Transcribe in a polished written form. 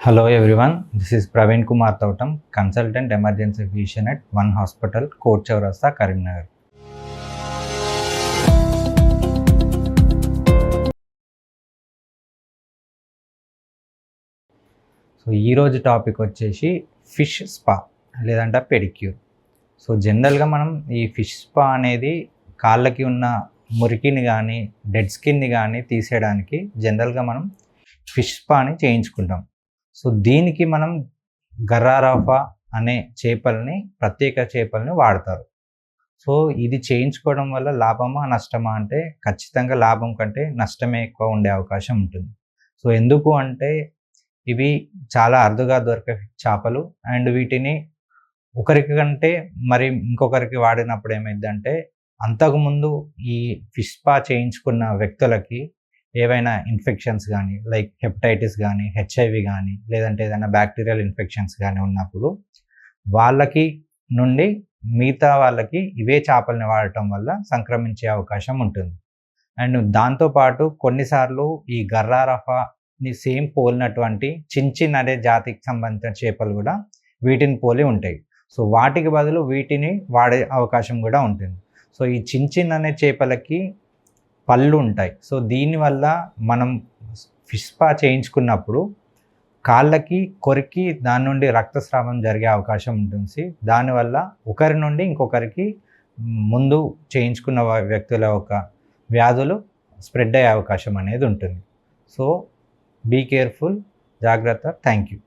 Hello everyone, this is Praveen Kumar Tautam, Consultant Emergency Physician at One Hospital, Coach Chaurasta, Karimnagar. So ఈరోజు topic వచ్చేసి fish spa లేదంటే pedicure. So జనరల్గా మనం ఈ fish spa అనేది కాళ్ళకి ఉన్న మురికిని కానీ డెడ్ స్కిన్ని కానీ తీసేయడానికి జనరల్గా మనం ఫిష్ స్పాని చేయించుకుంటాం. సో దీనికి మనం గర్రారాఫా అనే ప్రత్యేక చేపల్ని వాడతారు. సో ఇది చేయించుకోవడం వల్ల లాభమా నష్టమా అంటే ఖచ్చితంగా లాభం కంటే నష్టమే ఎక్కువ ఉండే అవకాశం ఉంటుంది. సో ఎందుకు అంటే ఇవి చాలా అరుదుగా దొరికే చేపలు అండ్ వీటిని ఒకరికి కంటే మరి ఇంకొకరికి వాడినప్పుడు ఏమైందంటే అంతకుముందు ఈ ఫిష్ స్పా చేయించుకున్న వ్యక్తులకి ఏవైనా ఇన్ఫెక్షన్స్ కానీ లైక్ హెపటైటిస్ కానీ హెచ్ఐవి కానీ లేదంటే ఏదైనా బ్యాక్టీరియల్ ఇన్ఫెక్షన్స్ కానీ ఉన్నప్పుడు వాళ్ళకి నుండి మిగతా వాళ్ళకి ఇవే చేపల్ని వాడటం వల్ల సంక్రమించే అవకాశం ఉంటుంది. అండ్ దాంతోపాటు కొన్నిసార్లు ఈ గర్రారఫాని సేమ్ పోలినటువంటి చిన్ అనే జాతికి సంబంధించిన చేపలు కూడా వీటిని పోలి ఉంటాయి. సో వాటికి బదులు వీటిని వాడే అవకాశం కూడా ఉంటుంది. సో ఈ చిన్ అనే చేపలకి పళ్ళు ఉంటాయి. సో దీనివల్ల మనం ఫిష్ స్పా చేయించుకున్నప్పుడు కాళ్ళకి కొరికి దాని నుండి రక్తస్రావం జరిగే అవకాశం ఉంటుంది. దానివల్ల ఒకరి నుండి ఇంకొకరికి ముందు చేయించుకున్న వ్యక్తుల యొక్క వ్యాధులు స్ప్రెడ్ అయ్యే అవకాశం అనేది ఉంటుంది. సో బీ కేర్ఫుల్, జాగ్రత్త. Thank you.